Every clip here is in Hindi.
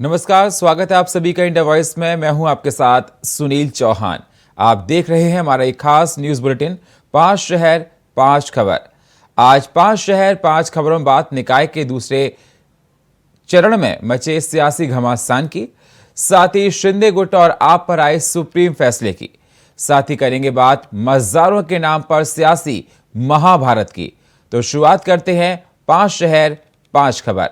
नमस्कार, स्वागत है आप सभी का इंडिया वॉइस में। मैं हूं आपके साथ सुनील चौहान। आप देख रहे हैं हमारा एक खास न्यूज बुलेटिन 5 शहर 5 खबर। आज 5 शहर 5 खबरों में बात निकाय के दूसरे चरण में मचे सियासी घमासान की, साथ ही शिंदे गुट और आप पर आए सुप्रीम फैसले की। साथ ही करेंगे बात मजदारों के नाम पर सियासी महाभारत की। तो शुरुआत करते हैं 5 शहर 5 खबर।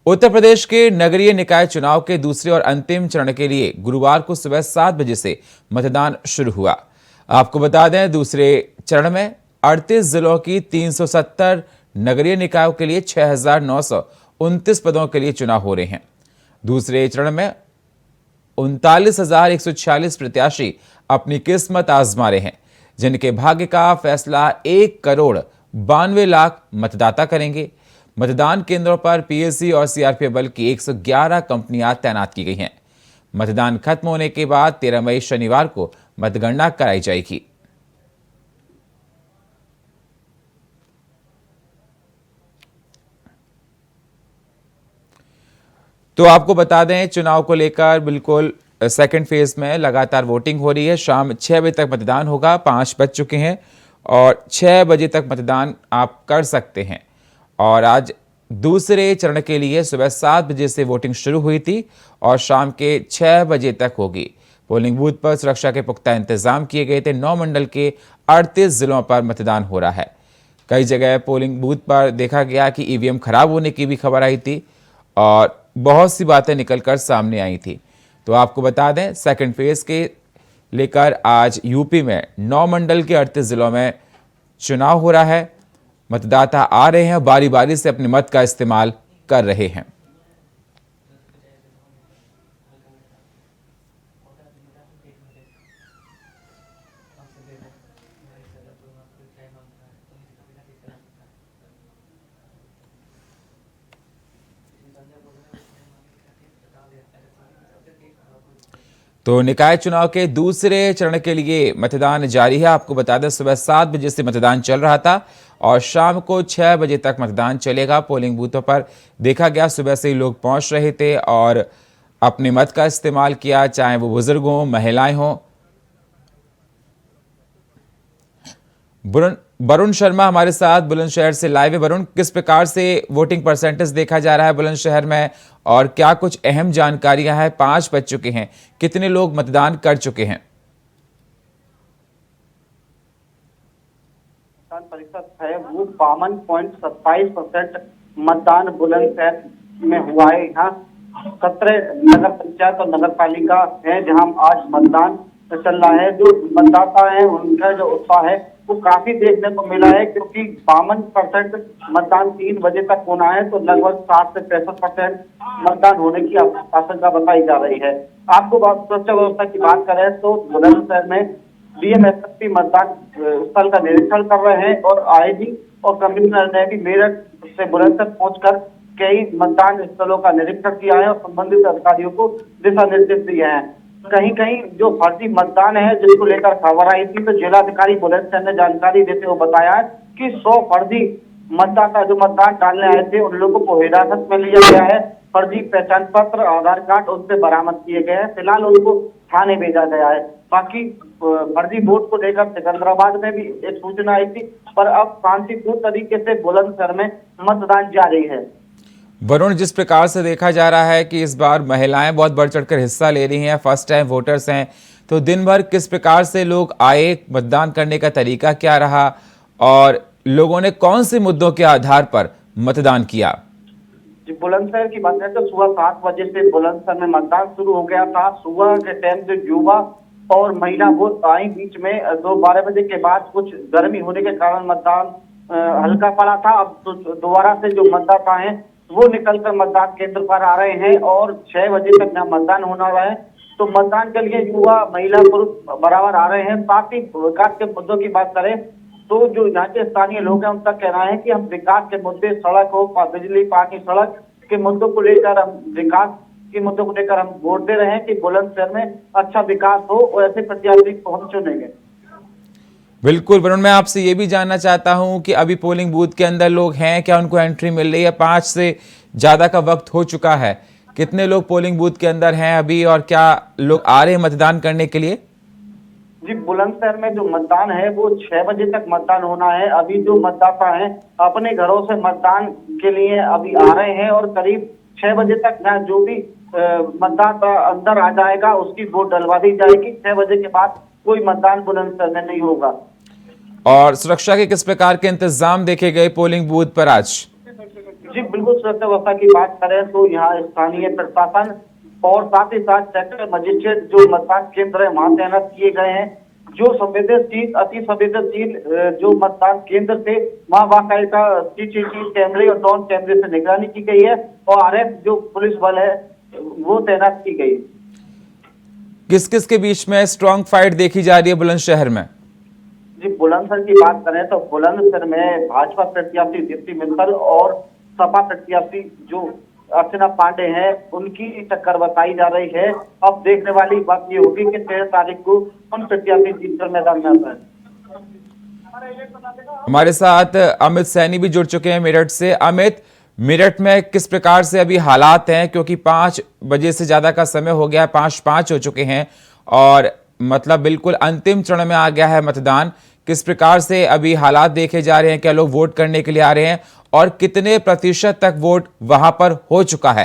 उत्तर प्रदेश के नगरीय निकाय चुनाव के दूसरे और अंतिम चरण के लिए गुरुवार को सुबह 7 बजे से मतदान शुरू हुआ। आपको बता दें, दूसरे चरण में 38 जिलों की 370 नगरीय निकायों के लिए 6,929 पदों के लिए चुनाव हो रहे हैं। दूसरे चरण में 39,146 प्रत्याशी अपनी किस्मत आजमा रहे हैं, जिनके भाग्य का फैसला 1,92,00,000 मतदाता करेंगे। मतदान केंद्रों पर पीएसी और सीआरपीएफ बल की 111 कंपनियां तैनात की गई हैं। मतदान खत्म होने के बाद 13 मई शनिवार को मतगणना कराई जाएगी। तो आपको बता दें, चुनाव को लेकर बिल्कुल सेकंड फेज में लगातार वोटिंग हो रही है। शाम 6 बजे तक मतदान होगा। 5 बज चुके हैं और 6 बजे तक मतदान आप कर सकते हैं। और आज दूसरे चरण के लिए सुबह 7 बजे से वोटिंग शुरू हुई थी और शाम के 6 बजे तक होगी। पोलिंग बूथ पर सुरक्षा के पुख्ता इंतजाम किए गए थे। 9 मंडल के 38 जिलों पर मतदान हो रहा है। कई जगह पोलिंग बूथ पर देखा गया कि ईवीएम खराब होने की भी खबर आई थी और बहुत सी बातें निकलकर सामने आई थी। तो आपको बता दें, सेकंड फेज के लेकर आज यूपी में 9 मंडल के 38 जिलों में चुनाव हो रहा है। मतदाता आ रहे हैं, बारी बारी से अपने मत का इस्तेमाल कर रहे हैं। तो निकाय चुनाव के दूसरे चरण के लिए मतदान जारी है। आपको बता दें, सुबह 7 बजे से मतदान चल रहा था और शाम को 6 बजे तक मतदान चलेगा। पोलिंग बूथों पर देखा गया सुबह से ही लोग पहुंच रहे थे और अपने मत का इस्तेमाल किया, चाहे वो बुजुर्ग हों, महिलाएं हों। वरुण शर्मा हमारे साथ बुलंदशहर से लाइव है। वरुण, किस प्रकार से वोटिंग परसेंटेज देखा जा रहा है बुलंदशहर में और क्या कुछ अहम जानकारियां हैं? 5 बज चुके हैं, कितने लोग मतदान कर चुके हैं? मतदान प्रतिशत है वो 52.27% मतदान बुलंदशहर में हुआ है। यहाँ 17 नगर पंचायत और नगर पालिका है जहाँ आज मतदान चल रहा है। जो मतदाता है उनका जो उत्साह है वो काफी देखने को मिला है, क्योंकि 52% मतदान 3 बजे तक होना है, तो लगभग 60 से 65% मतदान होने की आशंका बताई जा रही है। आपको सुरक्षा व्यवस्था की बात करें तो बुलंदशहर में डीएमएसपी मतदान स्थल का निरीक्षण कर रहे हैं और आईजी और कमिश्नर ने भी मेरठ से बुलंदशहर पहुंचकर कई मतदान स्थलों का निरीक्षण किया है और संबंधित अधिकारियों को दिशा निर्देश दिए हैं। कहीं कहीं जो फर्जी मतदान है जिसको लेकर खबर आई थी, तो जिलाधिकारी बुलंदशहर ने जानकारी देते हुए बताया है कि 100 फर्जी मतदाता जो मतदान डालने आए थे उन लोगों को हिरासत में लिया गया है। फर्जी पहचान पत्र, आधार कार्ड उनसे बरामद किए गए हैं। फिलहाल उनको थाने भेजा गया है। बाकी फर्जी वोट को लेकर सिकंदराबाद में भी एक सूचना आई थी, पर अब शांतिपूर्ण तरीके से बुलंदशहर में मतदान जारी है। वरुण, जिस प्रकार से देखा जा रहा है कि इस बार महिलाएं बहुत बढ़ चढ़कर हिस्सा ले रही हैं, फर्स्ट टाइम वोटर्स हैं, तो दिन भर किस प्रकार से लोग आए, मतदान करने का तरीका क्या रहा और लोगों ने कौन से मुद्दों के आधार पर मतदान किया? बुलंदशहर की बात करें तो सुबह 7 बजे से बुलंदशहर में मतदान शुरू हो गया था। सुबह के टाइम से युवा और महिला वोट आई, बीच में 12 बजे के बाद कुछ गर्मी होने के कारण मतदान हल्का पड़ा था। अब तो दोबारा से जो मतदाता हैं वो निकलकर मतदान केंद्र पर आ रहे हैं और 6 बजे तक यहाँ मतदान होना है। तो मतदान के लिए युवा, महिला, पुरुष बराबर आ रहे हैं। साथ ही विकास के मुद्दों की बात करें तो जो यहाँ के स्थानीय लोग हैं उनका कहना है कि हम विकास के मुद्दे, सड़क हो, बिजली, पानी, सड़क के मुद्दों को लेकर, हम विकास के मुद्दों को लेकर हम वोट दे रहे हैं कि बुलंदशहर में अच्छा विकास हो और ऐसे प्रत्याशी को हम चुनेंगे। बिल्कुल वरुण, मैं आपसे ये भी जानना चाहता हूं कि अभी पोलिंग बूथ के अंदर लोग हैं क्या, उनको एंट्री मिल रही है? 5 से ज्यादा का वक्त हो चुका है, कितने लोग पोलिंग बूथ के अंदर हैं अभी और क्या लोग आ रहे हैं मतदान करने के लिए? जी, बुलंदशहर में जो मतदान है वो 6 बजे तक मतदान होना है। अभी जो मतदाता हैं अपने घरों से मतदान के लिए अभी आ रहे हैं और करीब 6 बजे तक यहाँ जो भी मतदाता अंदर आ जाएगा उसकी वोट डलवा दी जाएगी। 6 बजे के बाद कोई मतदान बुलंदशहर में नहीं होगा। और सुरक्षा के किस प्रकार के इंतजाम देखे गए पोलिंग बूथ पर आज? जी, बिल्कुल सुरक्षा व्यवस्था की बात करें तो यहाँ स्थानीय प्रशासन और साथ ही साथ सेक्टर मजिस्ट्रेट जो मतदान केंद्र है वहां तैनात किए गए हैं। जो संवेदनशील अति संवेदनशील जो मतदान केंद्र थे वहां बाकायदा सीसीटीवी कैमरे और ड्रोन कैमरे से निगरानी की गई है और आरएफ जो पुलिस बल है वो तैनात की गई। किस किस के बीच में स्ट्रॉन्ग फाइट देखी जा रही है बुलंदशहर में? जी, बुलंदशहर की बात करें तो बुलंदशहर में भाजपा प्रत्याशी दीप्ति मित्तल और सपा प्रत्याशी जो अर्चना पांडे हैं उनकी टक्कर बताई जा रही है। अब देखने वाली बात ये होगी कि 13 तारीख को कौन प्रत्याशी जीतकर मैदान में आता है। हमारे साथ अमित सैनी भी जुड़ चुके हैं मेरठ से। अमित, मेरठ में किस प्रकार से अभी हालात हैं, क्योंकि 5 बजे से ज्यादा का समय हो गया है, 5:05 हो चुके हैं और मतलब बिल्कुल अंतिम चरण में आ गया है मतदान। किस प्रकार से अभी हालात देखे जा रहे हैं? क्या लोग वोट करने के लिए आ रहे हैं और कितने प्रतिशत तक वोट वहां पर हो चुका है?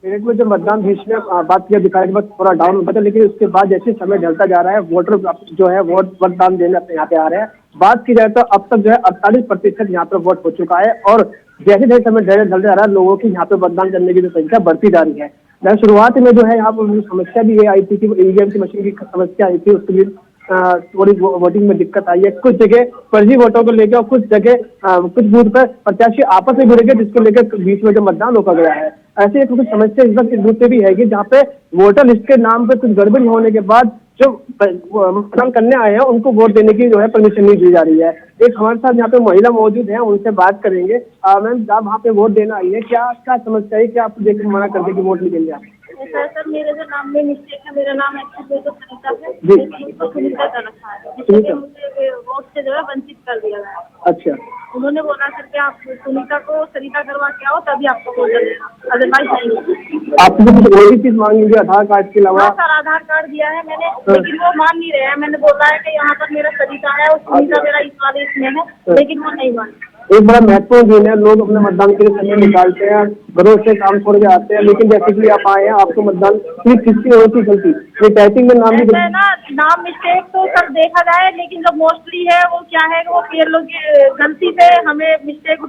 मेरठ में जो मतदान बीच में बात किया दिखाने के बाद थोड़ा डाउन होता था, लेकिन उसके बाद जैसे समय ढलता जा रहा है वोटर जो है वोट मतदान देने अपने यहाँ पे आ रहे हैं। बात की जाए तो अब तक जो है 48% यहाँ पे वोट हो चुका है और जैसे जैसे समय ढलता जा रहा है लोगों की यहाँ पे मतदान करने की जो संख्या बढ़ती जा रही है। शुरुआत में जो है यहाँ पर समस्या भी आई थी कि ईवीएम की मशीन की समस्या आई थी, उसके लिए थोड़ी वोटिंग में दिक्कत आई है। कुछ जगह फर्जी वोटों को लेकर और कुछ जगह कुछ बूथ पर प्रत्याशी आपस में भिड़ गए, जिसको लेकर बीच में जो मतदान रोका गया है। ऐसे कुछ समस्या इस वक्त इस बूथ पे भी है कि जहाँ पे वोटर लिस्ट के नाम पे कुछ गड़बड़ी होने के बाद जो मतदान करने आए हैं उनको वोट देने की जो है परमिशन नहीं दी जा रही है। एक हमारे साथ यहाँ पे महिला मौजूद है, उनसे बात करेंगे। मैम, आप वहाँ पे वोट देना आई है, क्या समस्या है? क्या आपको देख मना कर दे कि वोट नहीं देंगे आप? सर मेरे जो नाम में मिस्टेक है, मेरा नाम एक्चुअली तो सुनीता है, लेकिन उसको सुनीता का रखा है, इसलिए मुझे वोट से जो है वंचित कर दिया गया। अच्छा, उन्होंने बोला सर कि आप सुनीता को सरिता करवा के आओ तभी आपको वोट देना, अदरवाइज नहीं। आपको कुछ और भी चीज मांगी होगी आधार कार्ड के अलावा? हाँ सर, आधार कार्ड दिया है मैंने, लेकिन वो मान नहीं रहे हैं। मैंने बोला है कि यहाँ पर मेरा सरिता है और सुनीता मेरा इस वाले इसमें है, लेकिन वो नहीं मान। एक बड़ा महत्वपूर्ण दिन है, लोग अपने मतदान के लिए समय निकालते हैं, घरों से काम छोड़ के आते हैं, लेकिन जैसे कि आप आए हैं आपको मतदान किसकी होती गलती? ये टाइपिंग में नाम भी ना नाम मिस्टेक तो सर देखा जाए, लेकिन जो मोस्टली है वो क्या है कि वो पीएलओ की गलती से हमें मिस्टेक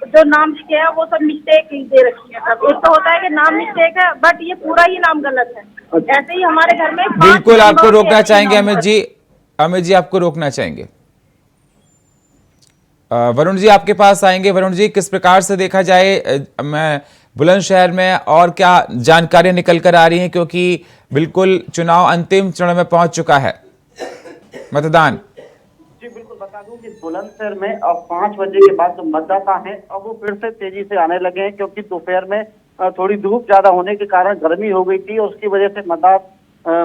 जो नाम लिखे हैं वो सब मिस्टेक दे रखी है। सब एक तो होता है कि नाम मिस्टेक है, बट ये पूरा ही नाम गलत है। ऐसे ही हमारे घर में बिल्कुल आपको रोकना चाहेंगे अमित जी। अमित जी, आपको रोकना चाहेंगे। वरुण जी आपके पास आएंगे। वरुण जी, किस प्रकार से देखा जाए मैं बुलंदशहर में और क्या जानकारियां निकल कर आ रही हैं, क्योंकि बिल्कुल चुनाव अंतिम चरण में पहुंच चुका है मतदान? जी, बिल्कुल बता दूं कि बुलंदशहर में अब 5 बजे के बाद जो मतदाता हैं अब वो फिर से तेजी से आने लगे हैं, क्योंकि दोपहर में थोड़ी धूप ज्यादा होने के कारण गर्मी हो गई थी और उसकी वजह से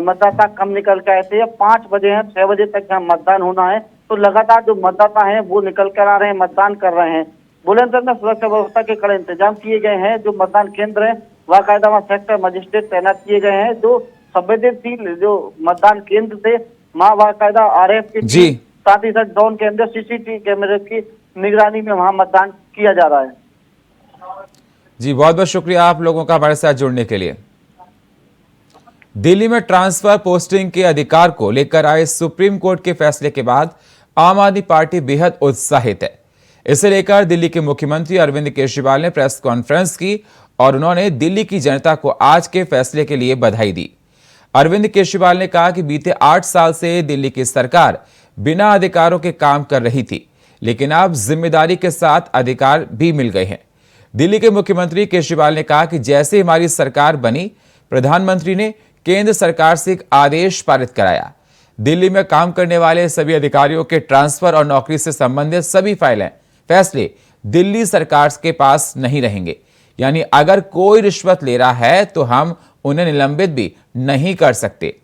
मतदाता कम निकल के आए थे। अब 5 बजे हैं, 6 बजे तक यहाँ मतदान होना है, तो लगातार जो मतदाता हैं वो निकल कर आ रहे हैं, मतदान कर रहे हैं। बुलंदशहर में सुरक्षा व्यवस्था के कड़े इंतजाम किए गए हैं। जो मतदान केंद्र है बाकायदा वहाँ सेक्टर मजिस्ट्रेट तैनात किए गए हैं। जो संवेदनशील जो मतदान केंद्र थे वहाँ बाकायदा आरएफ के साथ ही साथ ड्रोन कैमरे सीसीटीवी कैमरे की निगरानी में वहाँ मतदान किया जा रहा है। जी, बहुत बहुत शुक्रिया आप लोगों का हमारे साथ जुड़ने के लिए। दिल्ली में ट्रांसफर पोस्टिंग के अधिकार को लेकर आए सुप्रीम कोर्ट के फैसले के बाद आम आदमी पार्टी बेहद उत्साहित है। इसे लेकर दिल्ली के मुख्यमंत्री अरविंद केजरीवाल ने प्रेस कॉन्फ्रेंस की और उन्होंने दिल्ली की जनता को आज के फैसले के लिए बधाई दी। अरविंद केजरीवाल ने कहा कि बीते 8 साल से दिल्ली की सरकार बिना अधिकारों के काम कर रही थी, लेकिन अब जिम्मेदारी के साथ अधिकार भी मिल गए हैं। दिल्ली के मुख्यमंत्री केजरीवाल ने कहा कि जैसे हमारी सरकार बनी, प्रधानमंत्री ने केंद्र सरकार से एक आदेश पारित कराया। दिल्ली में काम करने वाले सभी अधिकारियों के ट्रांसफर और नौकरी से संबंधित सभी फैसले दिल्ली सरकार के पास नहीं रहेंगे। यानी अगर कोई रिश्वत ले रहा है तो हम उन्हें निलंबित भी नहीं कर सकते।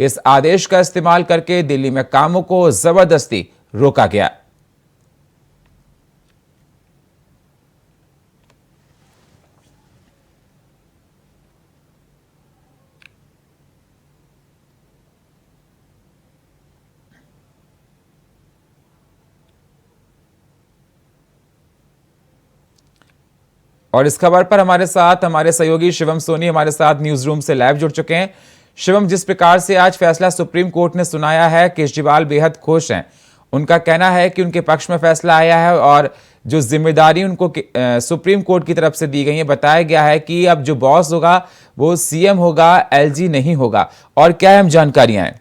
इस आदेश का इस्तेमाल करके दिल्ली में कामों को जबरदस्ती रोका गया। और इस खबर पर हमारे साथ हमारे सहयोगी शिवम सोनी हमारे साथ न्यूज रूम से लाइव जुड़ चुके हैं। शिवम, जिस प्रकार से आज फैसला सुप्रीम कोर्ट ने सुनाया है, केजरीवाल बेहद खुश हैं। उनका कहना है कि उनके पक्ष में फैसला आया है और जो जिम्मेदारी उनको सुप्रीम कोर्ट की तरफ से दी गई है, बताया गया है कि अब जो बॉस होगा वो सीएम होगा, एलजी नहीं होगा। और क्या अहम जानकारियां हैं?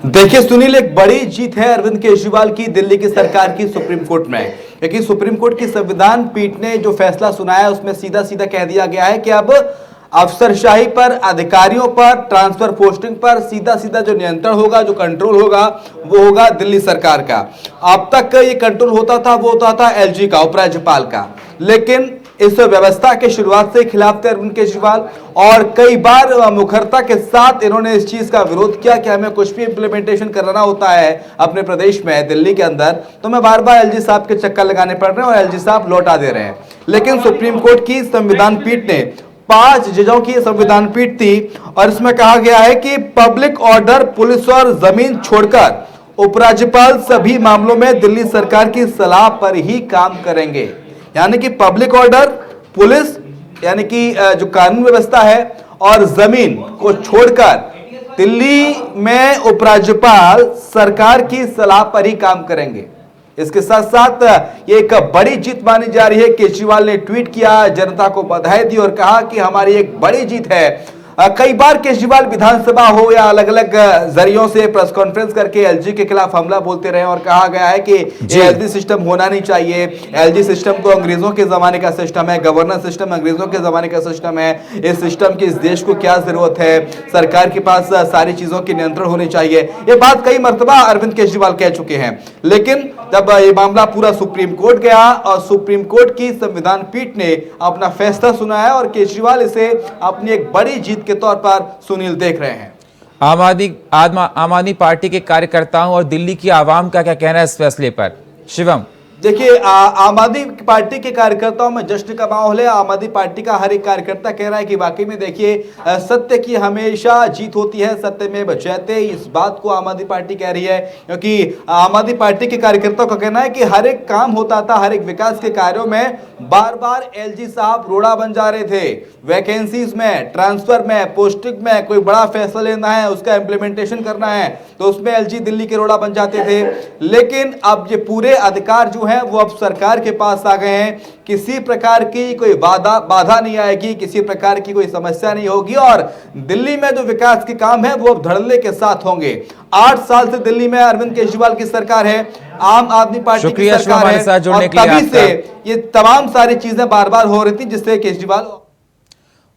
देखिए सुनील, एक बड़ी जीत है अरविंद केजरीवाल की दिल्ली की सरकार की सुप्रीम कोर्ट में, क्योंकि सुप्रीम कोर्ट की संविधान पीठ ने जो फैसला सुनाया उसमें सीधा सीधा कह दिया गया है कि अब अफसरशाही पर, अधिकारियों पर, ट्रांसफर पोस्टिंग पर सीधा सीधा जो नियंत्रण होगा, जो कंट्रोल होगा, वो होगा दिल्ली सरकार का। अब तक ये कंट्रोल होता था, वो होता था एलजी का, उपराज्यपाल का। लेकिन इस व्यवस्था के शुरुआत से खिलाफ थे अरविंद केजरीवाल और कई बार मुखरता के साथ इन्होंने इस चीज का विरोध किया कि हमें कुछ भी इंप्लीमेंटेशन करना होता है अपने प्रदेश में, दिल्ली के अंदर, तो मैं बार बार एलजी साहब के चक्कर लगाने पड़ रहे हैं और एलजी साहब लौटा दे रहे हैं। लेकिन सुप्रीम कोर्ट की संविधान पीठ ने, 5 जजों की संविधान पीठ थी और इसमें कहा गया है कि पब्लिक ऑर्डर, पुलिस और जमीन छोड़कर उपराज्यपाल सभी मामलों में दिल्ली सरकार की सलाह पर ही काम करेंगे। यानी कि पब्लिक ऑर्डर, पुलिस यानी कि जो कानून व्यवस्था है और जमीन को छोड़कर दिल्ली में उपराज्यपाल सरकार की सलाह पर ही काम करेंगे। इसके साथ साथ ये एक बड़ी जीत मानी जा रही है। केजरीवाल ने ट्वीट किया, जनता को बधाई दी और कहा कि हमारी एक बड़ी जीत है। कई बार केजरीवाल विधानसभा हो या अलग अलग जरियों से प्रेस कॉन्फ्रेंस करके एलजी के खिलाफ हमला बोलते रहे और कहा गया है कि एलजी सिस्टम होना नहीं चाहिए। एलजी सिस्टम तो अंग्रेजों के जमाने का सिस्टम है, गवर्नेंस सिस्टम अंग्रेजों के जमाने का सिस्टम है। इस सिस्टम की इस देश को क्या जरूरत है, सरकार के पास सारी चीजों की नियंत्रण होनी चाहिए। ये बात कई मर्तबा अरविंद केजरीवाल कह चुके हैं। लेकिन जब ये मामला पूरा सुप्रीम कोर्ट गया और सुप्रीम कोर्ट की संविधान पीठ ने अपना फैसला सुनाया और केजरीवाल इसे अपनी एक बड़ी जीत के तौर पर सुनील देख रहे हैं। आम आदमी पार्टी के कार्यकर्ताओं और दिल्ली की आवाम का क्या कहना है इस फैसले पर? शिवम, देखिए, आम आदमी पार्टी के कार्यकर्ताओं में जश्न का माहौल है। आम आदमी पार्टी का हर एक कार्यकर्ता कह रहा है कि वाकई में देखिए सत्य की हमेशा जीत होती है, सत्य में बचाते। इस बात को आम आदमी पार्टी कह रही है, क्योंकि आम आदमी पार्टी के कार्यकर्ताओं का कहना है कि हर एक काम होता था, हर एक विकास के कार्यों में बार बार एलजी साहब रोड़ा बन जा रहे थे। वैकेंसीज में, ट्रांसफर में, पोस्टिंग में कोई बड़ा फैसला लेना है, उसका इंप्लीमेंटेशन करना है, तो उसमें एलजी दिल्ली के रोड़ा बन जाते थे। लेकिन अब ये पूरे अधिकार जो है वो अब सरकार के पास आ गए हैं। किसी प्रकार की कोई बाधा नहीं आएगी, किसी प्रकार की कोई समस्या नहीं होगी और दिल्ली में जो विकास के काम है वो अब धड़ल्ले के साथ होंगे। 8 साल से दिल्ली में अरविंद केजरीवाल की सरकार है, आम आदमी पार्टी की सरकार है और तभी से ये तमाम सारी चीजें बार बार हो रही थी जिससे केजरीवाल।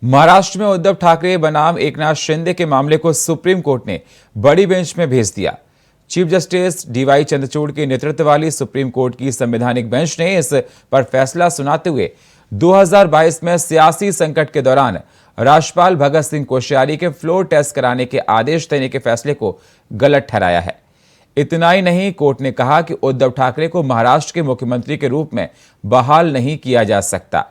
महाराष्ट्र में उद्धव ठाकरे बनाम एकनाथ शिंदे के मामले को सुप्रीम कोर्ट ने बड़ी बेंच में भेज दिया। चीफ जस्टिस डीवाई चंद्रचूड़ के नेतृत्व वाली सुप्रीम कोर्ट की संवैधानिक बेंच ने इस पर फैसला सुनाते हुए 2022 में सियासी संकट के दौरान राज्यपाल भगत सिंह कोश्यारी के फ्लोर टेस्ट कराने के आदेश देने के फैसले को गलत ठहराया है। इतना ही नहीं, कोर्ट ने कहा कि उद्धव ठाकरे को महाराष्ट्र के मुख्यमंत्री के रूप में बहाल नहीं किया जा सकता,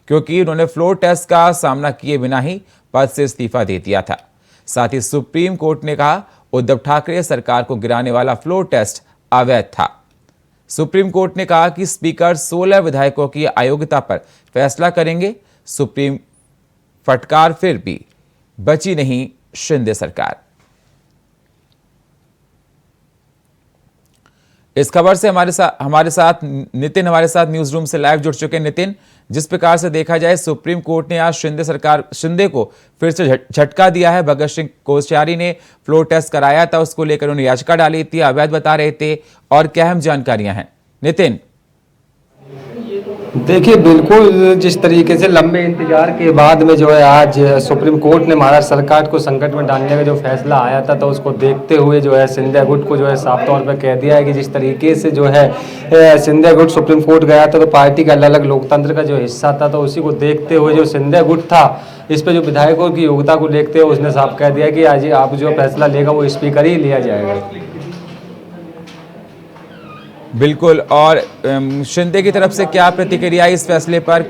क्योंकि उन्होंने फ्लोर टेस्ट का सामना किए बिना ही पद से इस्तीफा दे दिया था। साथ ही सुप्रीम कोर्ट ने कहा उद्धव ठाकरे सरकार को गिराने वाला फ्लोर टेस्ट अवैध था। सुप्रीम कोर्ट ने कहा कि स्पीकर 16 विधायकों की अयोग्यता पर फैसला करेंगे। सुप्रीम फटकार फिर भी बची नहीं शिंदे सरकार। इस खबर से हमारे साथ नितिन हमारे साथ न्यूज रूम से लाइव जुड़ चुके हैं। नितिन, जिस प्रकार से देखा जाए सुप्रीम कोर्ट ने आज शिंदे को फिर से झटका दिया है। भगत सिंह कोश्यारी ने फ्लोर टेस्ट कराया था, उसको लेकर उन्होंने याचिका डाली थी, अवैध बता रहे थे, और क्या अहम जानकारियां हैं नितिन? देखिए, बिल्कुल जिस तरीके से लंबे इंतजार के बाद में जो है आज सुप्रीम कोर्ट ने महाराष्ट्र सरकार को संकट में डालने का जो फैसला आया था, तो उसको देखते हुए जो है सिंधिया गुट को जो है साफ तौर पर कह दिया है कि जिस तरीके से जो है सिंधिया गुट सुप्रीम कोर्ट गया था, तो पार्टी का अलग अलग लोकतंत्र का जो हिस्सा था, तो उसी को देखते हुए जो सिंधिया गुट था इस पर जो विधायकों की योग्यता को देखते हुए उसने साफ कह दिया कि आज आप जो फैसला लेगा वो स्पीकर ही लिया जाएगा। बिल्कुल, और शिंदे की तरफ से क्या प्रतिक्रिया इस फैसले पर?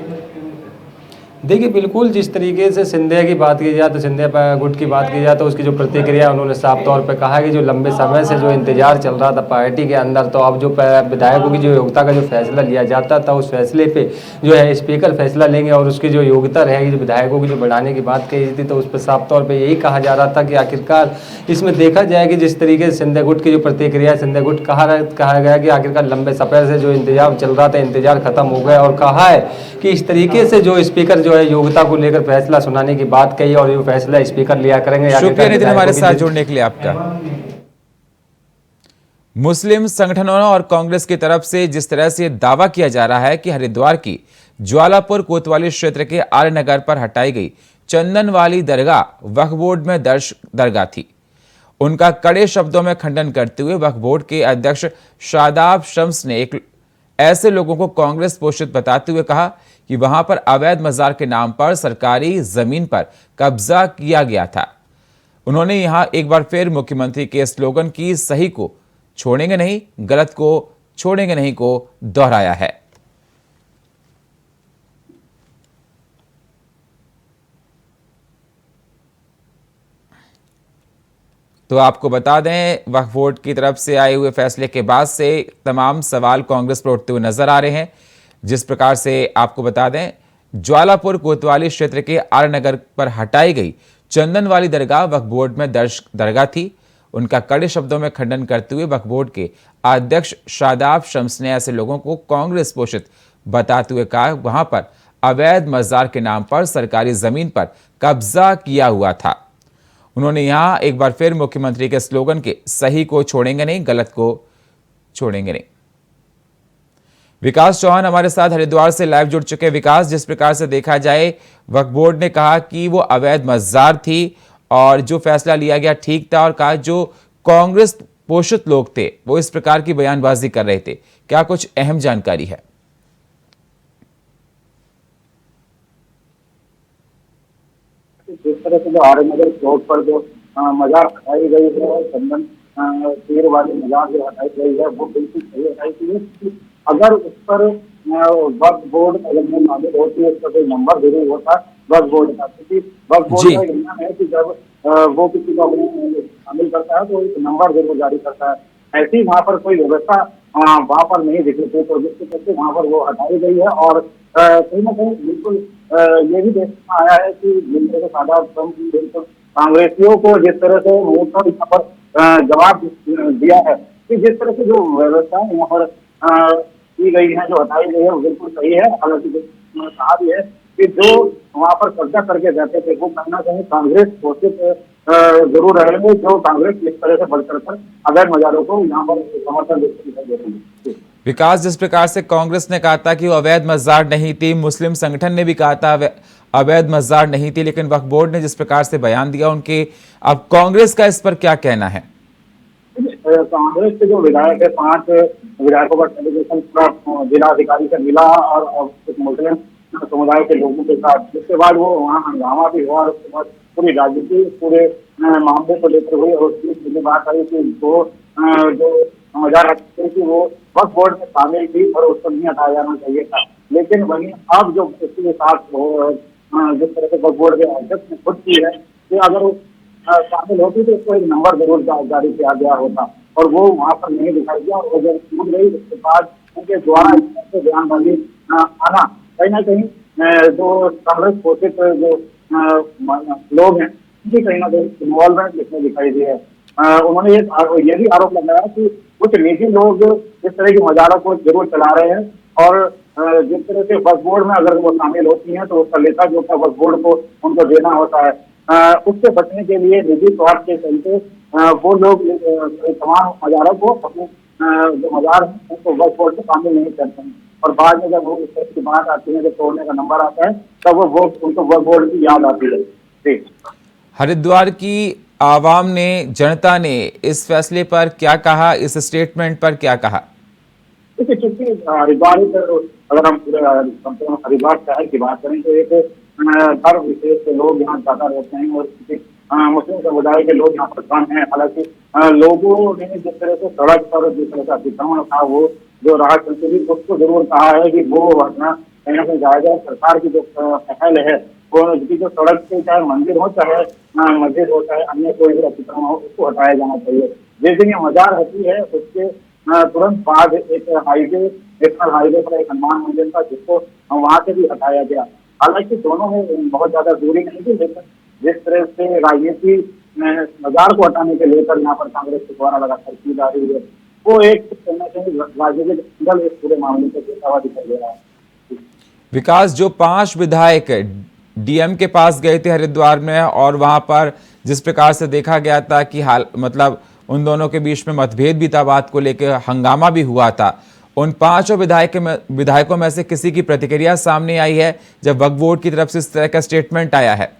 देखिए बिल्कुल, जिस तरीके से सिंधिया की बात की जाए तो सिंधिया गुट की बात की जाए तो उसकी जो प्रतिक्रिया उन्होंने साफ तौर पे कहा कि जो लंबे समय से जो इंतजार चल रहा था पार्टी के अंदर, तो अब जो विधायकों की जो योग्यता का जो फैसला लिया जाता था उस फैसले पे जो है स्पीकर फैसला लेंगे और उसकी जो योग्यता रहेगी, जो विधायकों की जो बढ़ाने की बात कही थी, तो उस पर साफ तौर पर यही कहा जा रहा था कि आखिरकार इसमें देखा जाए कि जिस तरीके से सिंधिया गुट की जो प्रतिक्रिया, सिंधिया गुट कहा गया कि आखिरकार लंबे समय से जो इंतजार चल रहा था इंतजार खत्म हो गया, और कहा है कि इस तरीके से जो स्पीकर जो है योग्यता को लेकर फैसला सुनाने की बात कही और ये फैसला स्पीकर लिया करेंगे। शुक्रिया नितिन हमारे साथ जुड़ने के लिए आपका। मुस्लिम संगठनों और कांग्रेस की तरफ से जिस तरह से दावा किया जा रहा है कि हरिद्वार की ज्वालापुर कोतवाली क्षेत्र के आर्य नगर पर हटाई गई चंदन वाली दरगाह वक्फ बोर्ड में दर्ज दरगाह थी, उनका कड़े शब्दों में खंडन करते हुए वक्फ बोर्ड के अध्यक्ष शादाब शम्स ने ऐसे लोगों को कांग्रेस पोषित बताते हुए कहा कि वहां पर अवैध मजार के नाम पर सरकारी जमीन पर कब्जा किया गया था। उन्होंने यहां एक बार फिर मुख्यमंत्री के स्लोगन की सही को छोड़ेंगे नहीं, गलत को छोड़ेंगे नहीं को दोहराया है। तो आपको बता दें, वक्फ बोर्ड की तरफ से आए हुए फैसले के बाद से तमाम सवाल कांग्रेस पर उठते हुए नजर आ रहे हैं। जिस प्रकार से आपको बता दें, ज्वालापुर कोतवाली क्षेत्र के आर नगर पर हटाई गई चंदन वाली दरगाह वक्फ बोर्ड में दर्ज दरगाह थी, उनका कड़े शब्दों में खंडन करते हुए वक्फ बोर्ड के अध्यक्ष शादाब शम्स ने ऐसे लोगों को कांग्रेस पोषित बताते हुए कहा वहां पर अवैध मजार के नाम पर सरकारी जमीन पर कब्जा किया हुआ था। उन्होंने यहां एक बार फिर मुख्यमंत्री के स्लोगन के सही को छोड़ेंगे नहीं, गलत को छोड़ेंगे नहीं। विकास चौहान हमारे साथ हरिद्वार से लाइव जुड़ चुके हैं। विकास, जिस प्रकार से देखा जाए वक्फ बोर्ड ने कहा कि वो अवैध मजार थी और जो फैसला लिया गया ठीक था, और कहा जो कांग्रेस पोषित लोग थे वो इस प्रकार की बयानबाजी कर रहे थे, क्या कुछ अहम जानकारी है? जिस तरह से जो आर्यनगर चौक पर जो मजार हटाई गई है, चंदन तीर वाली मजार जो हटाई गई है, वो बिल्कुल सही हटाई गई है। अगर उस पर वक्फ बोर्ड अगर में नामिल होती है, उसका कोई नंबर जरूर होता वक्फ बोर्ड का, क्योंकि वक्फ बोर्ड का नियम है कि जब वो किसी को अपने शामिल करता है तो एक नंबर जरूर जारी करता है। ऐसी वहाँ पर कोई व्यवस्था वहाँ पर नहीं दिखी थी, तो जिसके चलते वहाँ पर वो हटाई गई है। और कहीं ना कहीं बिल्कुल ये भी देखने आया है कि जिस तरह से शादाब शम्स बिल्कुल कांग्रेसियों को जिस तरह से मुंह पर यहाँ पर जवाब दिया है कि जिस तरह से जो व्यवस्था यहाँ पर की गई है, जो हटाई गई है, वो बिल्कुल सही है। हालांकि कहा भी है कि जो वहाँ पर कब्जा करके रहते थे वो कहीं ना कहीं कांग्रेस पोषित जरूर रहेंगे, जो कांग्रेस इस तरह से बढ़ चढ़कर अवैध मजारों को यहाँ पर समर्थन देते दिखाई दे रही है। विकास, जिस प्रकार से कांग्रेस ने कहा था कि वो अवैध मजार नहीं थी, मुस्लिम संगठन ने भी कहा था अवैध मजार नहीं थी, लेकिन वक्फ बोर्ड ने जिस प्रकार से बयान दिया उनके, अब कांग्रेस का इस पर क्या कहना है? कांग्रेस के जो विधायक है, 5 विधायकों का डेलीगेशन पूरा जिलाधिकारी से मिला और कुछ मुस्लिम समुदाय के लोगों के साथ, जिसके बाद वो वहाँ हंगामा भी हुआ और उसके बाद पूरी राजनीति पूरे मामले को लेकर हुई और उसकी बात आई कि जो मजार हटते कि वो वक्फ बोर्ड में शामिल थी और उसको नहीं हटाया जाना चाहिए था। लेकिन वहीं अब जो इसके साथ जिस तरह से वक्फ बोर्ड के अध्यक्ष ने खुद की है कि अगर वो शामिल होती तो उसको एक नंबर जरूर जारी किया गया होता, और वो वहाँ पर नहीं दिखाई दिया। और जब छूट गई उसके बाद उनके द्वारा बयानबाजी आना कहीं ना कहीं जो कांग्रेस पोषित जो लोग हैं उनकी कहीं ना कहीं इन्वॉल्वमेंट इसमें दिखाई दी है। उन्होंने ये भी आरोप लगाया कि कुछ निजी लोग इस तरह की मजारों को जरूर चला रहे हैं, और जिस तरह से वक्फ बोर्ड में अगर वो शामिल होती हैं तो उसका लेखा जोखा वक्फ बोर्ड को उनको देना होता है। उससे बचने के लिए निजी स्वार्थ के चलते वो लोग तमाम मजारों को अपने जो मजार हैं उनको वक्फ बोर्ड से शामिल नहीं करते हैं, और बाद में जब वो इस तरह की बात आती है, जब तोड़ने का नंबर आता है, तब वो उनको वक्फ बोर्ड की याद आती है। हरिद्वार की आवाम ने, जनता ने इस फैसले पर क्या कहा, इस स्टेटमेंट पर क्या कहा? देखिए, चूंकि हरिद्वार अगर हम पूरे हरिद्वार शहर की बात करें तो एक धर्म विशेष के लोग यहाँ ज्यादा रहते हैं और मुस्लिम समुदाय के लोग यहाँ पर कम हैं। हालांकि लोगों ने जिस तरह से सड़क पर जिस तरह का अतिक्रमण था, वो जो राहत चलती थी, उसको जरूर कहा है कि वो घटना कहीं ना कहीं जायजा है। सरकार की जो पहल है वो की जो सड़क से चाहे मंदिर हो चाहे मस्जिद हो चाहे अन्य कोई भी अतिक्रमण हो उसको हटाया जाना चाहिए। जिस दिन ये मजार होती है उसके तुरंत बाद एक हाईवे नेशनल हाईवे पर एक हनुमान मंदिर था जिसको वहां से भी हटाया गया। हालांकि दोनों में बहुत ज्यादा दूरी नहीं थी, लेकिन जिस तरह से राजनीति मजार को हटाने के लेकर यहाँ पर कांग्रेस के द्वारा लगातार की जा रही है, वो एक कहीं ना कहीं राजनीतिक दल इस पूरे मामले को देता हुआ दिखाई दे रहा है। विकास, जो 5 विधायक डीएम के पास गए थे हरिद्वार में और वहां पर जिस प्रकार से देखा गया था कि हाल मतलब उन दोनों के बीच में मतभेद भी था, बात को लेकर हंगामा भी हुआ था, उन 5 विधायकों में से किसी की प्रतिक्रिया सामने आई है जब वक्फ बोर्ड की तरफ से इस तरह का स्टेटमेंट आया है?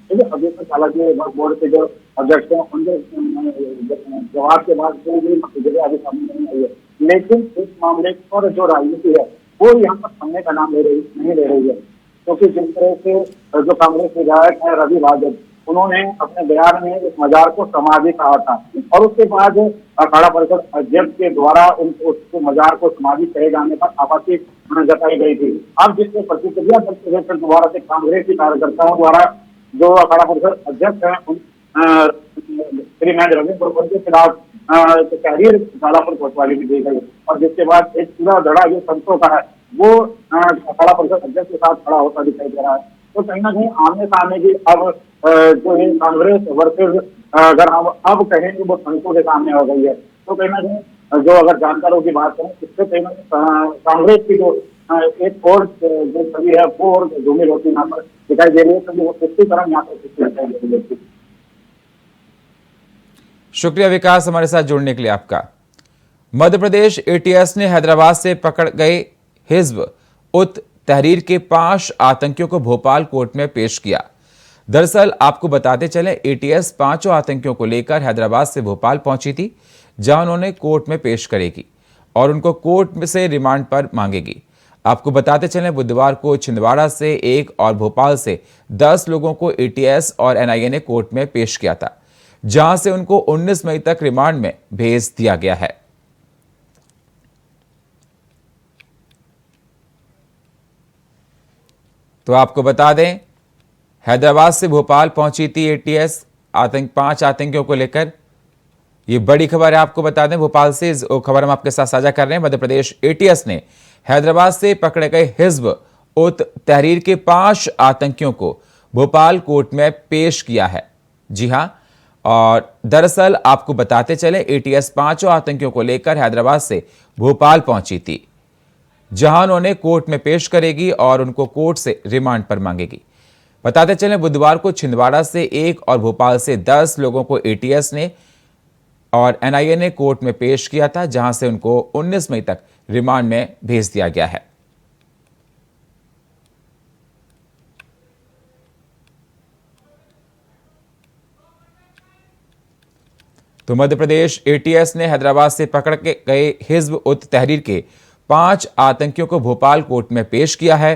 अभी तक हालांकि वक्फ बोर्ड के जो अध्यक्ष हैं उनके जवाब के बाद कोई भी प्रतिक्रिया अभी सामने नहीं आई है, लेकिन इस मामले पर जो राजनीति है वो यहाँ पर थमने का नाम नहीं ले रही है। क्योंकि जिस तरह से जो कांग्रेस विधायक है रवि भाजप, उन्होंने अपने बयान में इस मजार को समाधि कहा था और उसके बाद अखाड़ा परिषद अध्यक्ष के द्वारा उस मजार को समाधि कहे जाने पर आपत्ति जताई गई थी। अब जिससे प्रतिक्रिया करते हुए दोबारा से कांग्रेस के कार्यकर्ताओं द्वारा जो अखाड़ा परिषद अध्यक्ष है श्री महेंद्र रविंद्र के खिलाफ तहरीर झालापुर कोतवाली की दी गई और जिसके बाद एक पूरा धड़ा जो संतों का है वो अखाड़ा परिषद अध्यक्ष के साथ खड़ा होता दिखाई दे रहा है। तो कहीं ना कहीं आमने सामने की अब जो है कांग्रेस वर्सेज अगर हम अब कहेंगे वो संतों के सामने हो गई है। तो कहीं ना कहीं जो अगर जानकारों की बात करें इससे कहीं ना कहीं कांग्रेस की जो एक और जो छवि है वो और धूमिल होती यहाँ पर दिखाई दे रही है, क्योंकि वो किसी तरह यहाँ पर दिखाई दे रही है। शुक्रिया विकास, हमारे साथ जुड़ने के लिए आपका। मध्य प्रदेश एटीएस ने हैदराबाद से पकड़ गए हिज्ब उत तहरीर के 5 आतंकियों को भोपाल कोर्ट में पेश किया। दरअसल आपको बताते चले, एटीएस 5 आतंकियों को लेकर हैदराबाद से भोपाल पहुंची थी, जहां उन्होंने कोर्ट में पेश करेगी और उनको कोर्ट में से रिमांड पर मांगेगी। आपको बताते चलें, बुधवार को छिंदवाड़ा से 1 और भोपाल से 10 लोगों को एटीएस और एनआईए ने कोर्ट में पेश किया था, जहां से उनको 19 मई तक रिमांड में भेज दिया गया है। तो आपको बता दें, हैदराबाद से भोपाल पहुंची थी एटीएस 5 आतंकियों को लेकर। ये बड़ी खबर है, आपको बता दें भोपाल से इस खबर हम आपके साथ साझा कर रहे हैं। मध्य प्रदेश एटीएस ने हैदराबाद से पकड़े गए हिज्ब उत तहरीर के 5 आतंकियों को भोपाल कोर्ट में पेश किया है। जी हां, और दरअसल आपको बताते चले, एटीएस 5 आतंकियों को लेकर हैदराबाद से भोपाल पहुंची थी, जहां उन्होंने कोर्ट में पेश करेगी और उनको कोर्ट से रिमांड पर मांगेगी। बताते चले, बुधवार को छिंदवाड़ा से 1 और भोपाल से 10 लोगों को एटीएस ने और एनआईए ने कोर्ट में पेश किया था, जहां से उनको 19 मई तक रिमांड में भेज दिया गया है। तो मध्य प्रदेश एटीएस ने हैदराबाद से पकड़ के गए हिज्ब उत तहरीर के 5 आतंकियों को भोपाल कोर्ट में पेश किया है।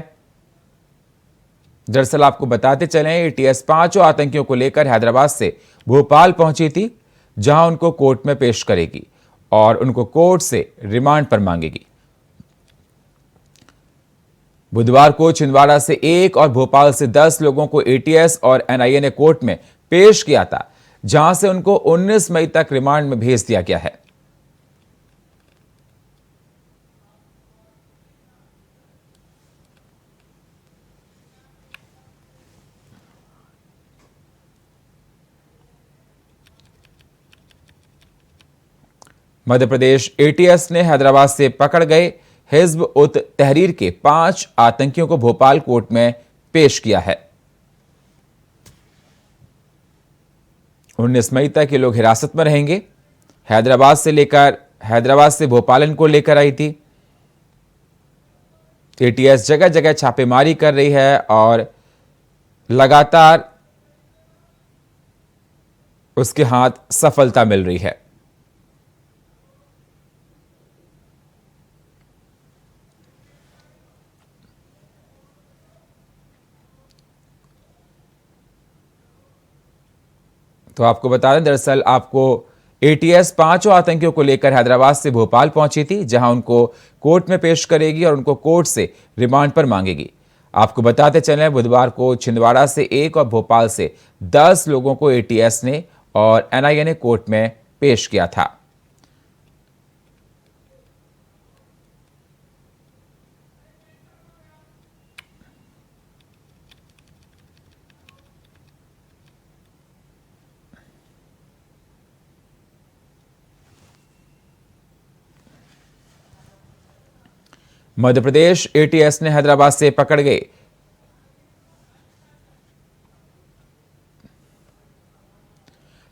दरअसल आपको बताते चलें, एटीएस 5 आतंकियों को लेकर हैदराबाद से भोपाल पहुंची थी, जहां उनको कोर्ट में पेश करेगी और उनको कोर्ट से रिमांड पर मांगेगी। बुधवार को छिंदवाड़ा से 1 और भोपाल से 10 लोगों को एटीएस और एनआईए ने कोर्ट में पेश किया था, जहां से उनको 19 मई तक रिमांड में भेज दिया गया है। मध्य प्रदेश एटीएस ने हैदराबाद से पकड़ गए हिज्ब उत तहरीर के 5 आतंकियों को भोपाल कोर्ट में पेश किया है। 19 मई तक ये लोग हिरासत में रहेंगे। हैदराबाद से भोपाल इनको लेकर आई थी। एटीएस जगह जगह छापेमारी कर रही है और लगातार उसके हाथ सफलता मिल रही है। तो आपको बता दें, दरअसल आपको एटीएस पांचों आतंकियों को लेकर हैदराबाद से भोपाल पहुंची थी, जहां उनको कोर्ट में पेश करेगी और उनको कोर्ट से रिमांड पर मांगेगी। आपको बताते चलें, बुधवार को छिंदवाड़ा से 1 और भोपाल से 10 लोगों को एटीएस ने और एनआईए ने कोर्ट में पेश किया था। मध्य प्रदेश एटीएस ने हैदराबाद से पकड़ गए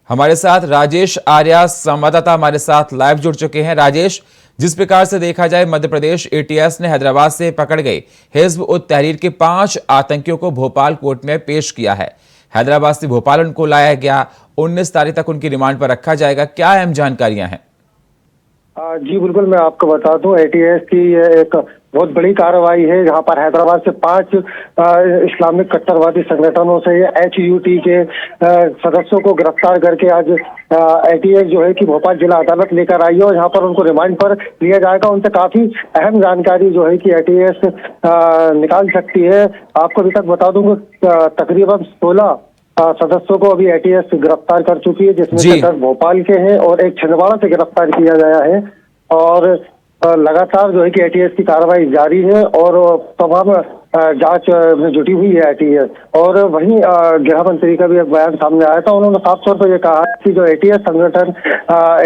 हमारे साथ राजेश आर्या संवाददाता हमारे साथ लाइव जुड़ चुके हैं। राजेश, जिस प्रकार से देखा जाए मध्य प्रदेश एटीएस ने हैदराबाद से पकड़ गए हिज़्ब उत तहरीर के 5 आतंकियों को भोपाल कोर्ट में पेश किया है। हैदराबाद से भोपाल उनको लाया गया, 19 तारीख तक उनकी रिमांड पर रखा जाएगा। क्या अहम जानकारियां हैं? जी बिल्कुल, मैं आपको बता दूं, एटीएस की एक बहुत बड़ी कार्रवाई है जहां पर हैदराबाद से 5 इस्लामिक कट्टरवादी संगठनों से HUT के सदस्यों को गिरफ्तार करके आज एटीएस जो है कि भोपाल जिला अदालत लेकर आई है और यहाँ पर उनको रिमांड पर लिया जाएगा। उनसे काफी अहम जानकारी जो है कि एटीएस निकाल सकती है। आपको अभी तक बता दूं तकरीबन 16 सदस्यों को अभी एटीएस गिरफ्तार कर चुकी है, जिसमें से 10 भोपाल के हैं और एक छिंदवाड़ा से गिरफ्तार किया गया है। और लगातार जो है कि एटीएस की कार्रवाई जारी है और तमाम जांच में जुटी हुई है एटीएस। और वहीं गृह मंत्री का भी एक बयान सामने आया था, उन्होंने साफ तौर पर यह कहा कि जो एटीएस संगठन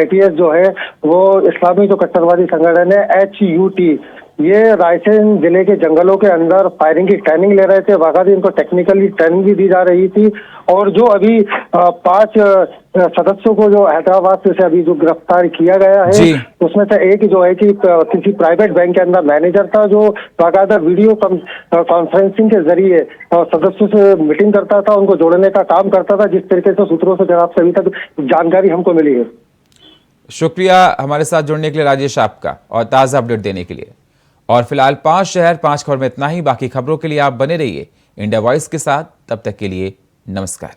एटीएस जो है वो इस्लामी जो कट्टरवादी संगठन है HUT, ये रायसेन जिले के जंगलों के अंदर फायरिंग की ट्रेनिंग ले रहे थे। बाकायदा इनको टेक्निकली ट्रेनिंग भी दी जा रही थी। और जो अभी 5 सदस्यों को जो हैदराबाद से अभी जो गिरफ्तार किया गया है, उसमें से एक जो है कि किसी प्राइवेट बैंक के अंदर मैनेजर था, जो बाकायदा वीडियो कॉन्फ्रेंसिंग के जरिए सदस्यों से मीटिंग करता था, उनको जोड़ने का काम करता था, जिस तरीके से सूत्रों से जनाब से अभी तक जानकारी हमको मिली है। शुक्रिया हमारे साथ जुड़ने के लिए राजेश आपका, और ताज़ा अपडेट देने के लिए। और फिलहाल 5 शहर 5 खबर में इतना ही। बाकी खबरों के लिए आप बने रहिए इंडिया वॉइस के साथ। तब तक के लिए नमस्कार।